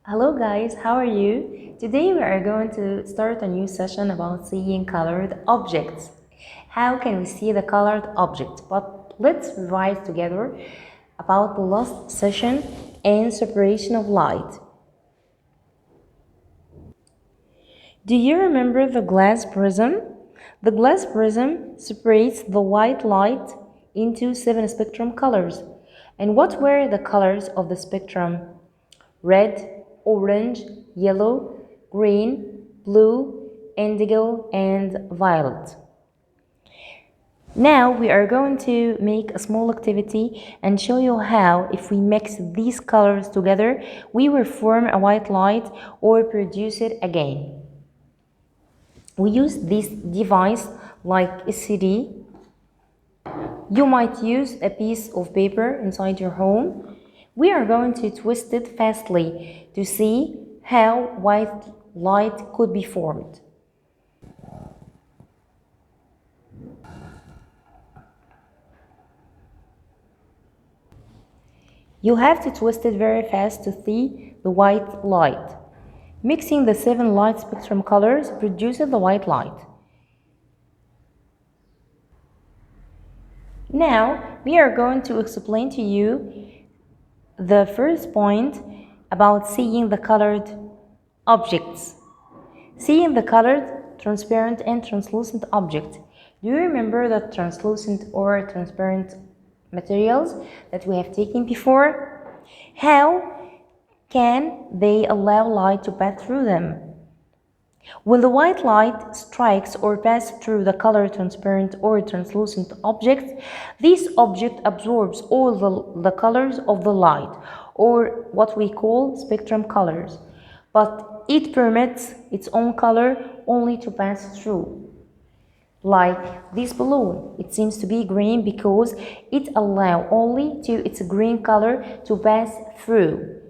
Hello guys, how are you? Today we are going to start a new session about seeing colored objects. How can we see the colored object? But let's revise together about the last session and separation of light. Do you remember the glass prism? The glass prism separates the white light into 7 spectrum colors. And what were the colors of the spectrum? Red, orange, yellow, green, blue, indigo, and violet. Now we are going to make a small activity and show you how, if we mix these colors together, we will form a white light or produce it again. We use this device like a CD. You might use a piece of paper inside your home. We are going to twist it fastly to see how white light could be formed. You have to twist it very fast to see the white light. Mixing the 7 light spectrum colors produces the white light. Now we are going to explain to you the first point about seeing the colored objects. Seeing the colored, transparent and translucent object. Do you remember the translucent or transparent materials that we have taken before? How can they allow light to pass through them? When the white light strikes or passes through the colored, transparent or translucent object, this object absorbs all the colors of the light, or what we call spectrum colors, but it permits its own color only to pass through. Like this balloon, it seems to be green because it allows only to its green color to pass through.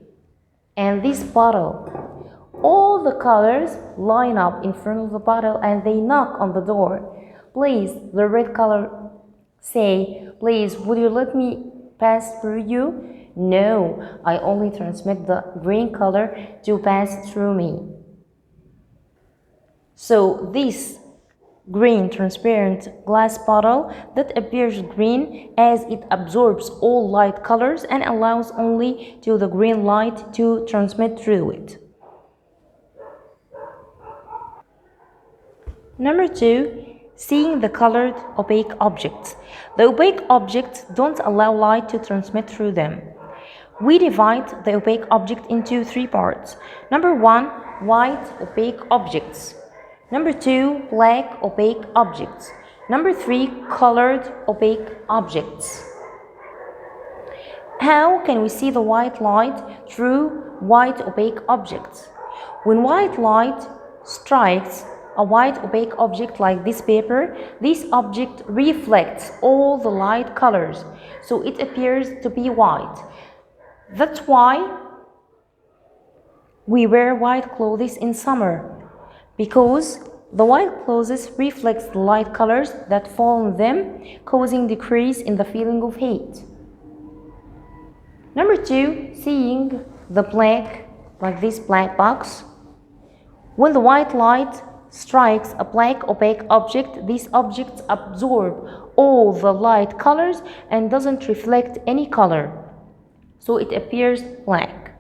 And this bottle, all the colors line up in front of the bottle and they knock on the door. Please, the red color say, please, would you let me pass through you? No, I only transmit the green color to pass through me. So this green transparent glass bottle that appears green as it absorbs all light colors and allows only to the green light to transmit through it. Number 2, seeing the colored opaque objects. The opaque objects don't allow light to transmit through them. We divide the opaque object into 3 parts. Number 1, white opaque objects. Number 2, black opaque objects. Number 3, colored opaque objects. How can we see the white light through white opaque objects? When white light strikes a white opaque object like this paper, this object reflects all the light colors, so it appears to be white. That's why we wear white clothes in summer, because the white clothes reflects the light colors that fall on them, causing decrease in the feeling of heat. Number 2, seeing the black, like this black box. When the white light strikes a black opaque object, these objects absorb all the light colors and doesn't reflect any color, so it appears black.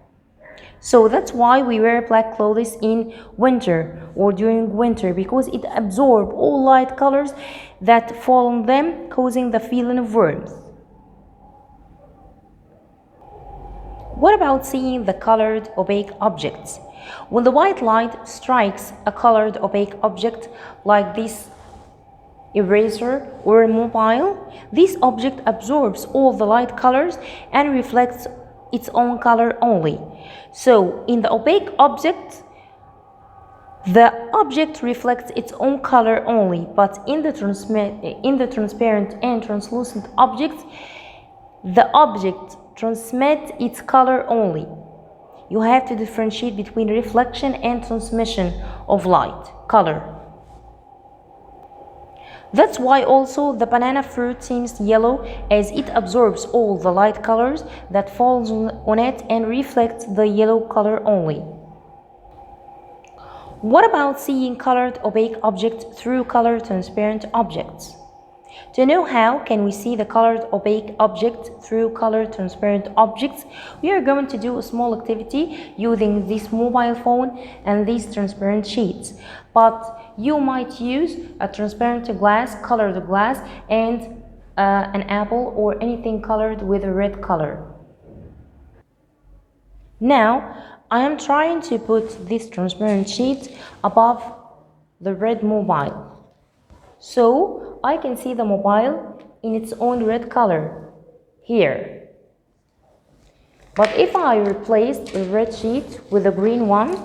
So that's why we wear black clothes in winter or during winter, because it absorbs all light colors that fall on them, causing the feeling of warmth. What about seeing the colored opaque objects? When the white light strikes a colored opaque object like this eraser or a mobile, this object absorbs all the light colors and reflects its own color only. So in the opaque object, the object reflects its own color only, but in the transparent and translucent objects, the object transmits its color only. You have to differentiate between reflection and transmission of light, color. That's why also the banana fruit seems yellow, as it absorbs all the light colors that falls on it and reflects the yellow color only. What about seeing colored opaque objects through color transparent objects? To know how can we see the colored opaque object through color transparent objects, we are going to do a small activity using this mobile phone and these transparent sheets. But you might use a transparent glass, colored glass, and an apple or anything colored with a red color. Now, I am trying to put this transparent sheet above the red mobile, so I can see the mobile in its own red color here. But if I replace the red sheet with a green one,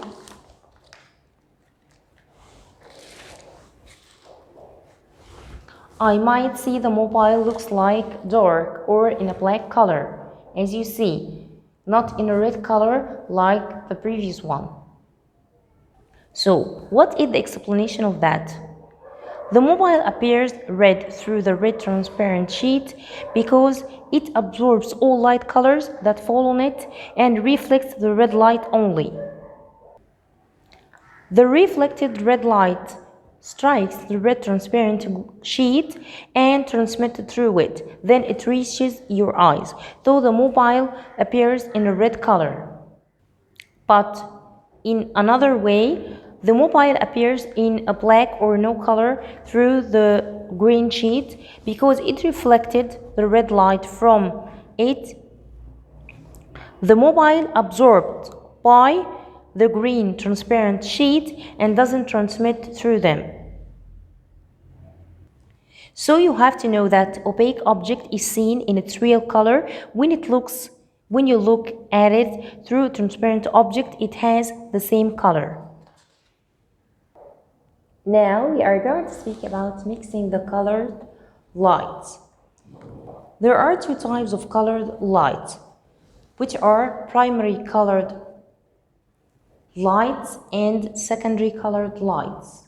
I might see the mobile looks like dark or in a black color, as you see, not in a red color like the previous one. So, what is the explanation of that? The mobile appears red through the red transparent sheet because it absorbs all light colors that fall on it and reflects the red light only. The reflected red light strikes the red transparent sheet and transmits through it. Then it reaches your eyes, though the mobile appears in a red color. But in another way, the mobile appears in a black or no color through the green sheet because it reflected the red light from it. The mobile absorbed by the green transparent sheet and doesn't transmit through them. So you have to know that opaque object is seen in its real color when you look at it through a transparent object, it has the same color. Now we are going to speak about mixing the colored lights. There are two types of colored light, which are primary colored lights and secondary colored lights.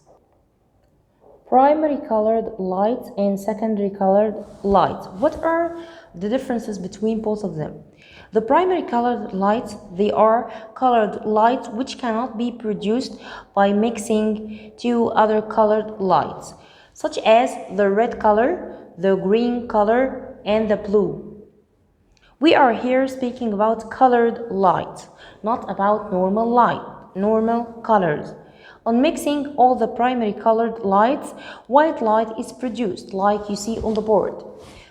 Primary colored lights and secondary colored lights. What are the differences between both of them? The primary colored lights, they are colored lights which cannot be produced by mixing two other colored lights, such as the red color, the green color, and the blue. We are here speaking about colored light, not about normal light, normal colors. On mixing all the primary colored lights, white light is produced, like you see on the board.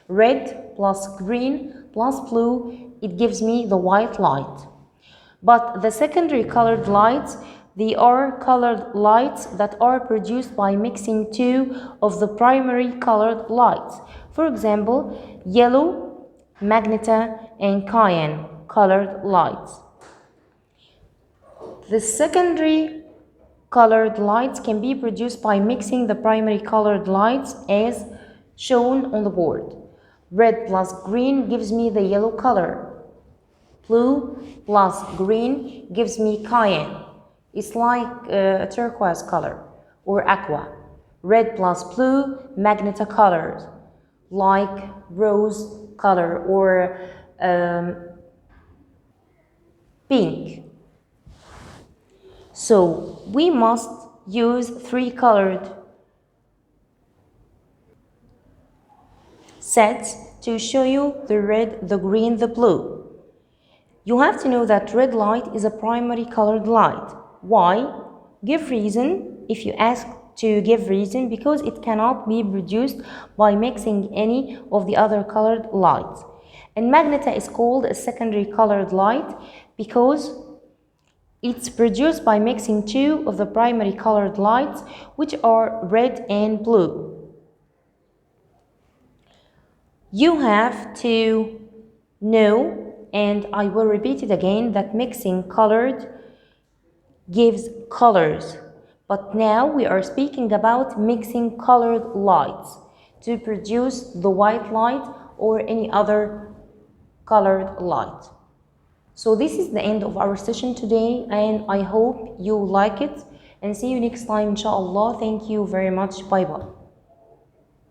Red plus green plus blue, it gives me the white light. But the secondary colored lights, they are colored lights that are produced by mixing two of the primary colored lights. For example, yellow, magenta, and cyan colored lights. The secondary colored lights can be produced by mixing the primary colored lights as shown on the board. Red plus green gives me the yellow color. Blue plus green gives me cyan. It's like a turquoise color or aqua. Red plus blue, magenta colors, like rose color or pink. So we must use three colored sets to show you the red, the green, the blue. You have to know that red light is a primary colored light. Why? Give reason. If you ask to give reason, because it cannot be produced by mixing any of the other colored lights. And magenta is called a secondary colored light because it's produced by mixing two of the primary colored lights, which are red and blue. You have to know, and I will repeat it again, that mixing colored gives colors. But now we are speaking about mixing colored lights to produce the white light or any other colored light. So this is the end of our session today, and I hope you like it, and see you next time inshallah. Thank you very much. Bye bye.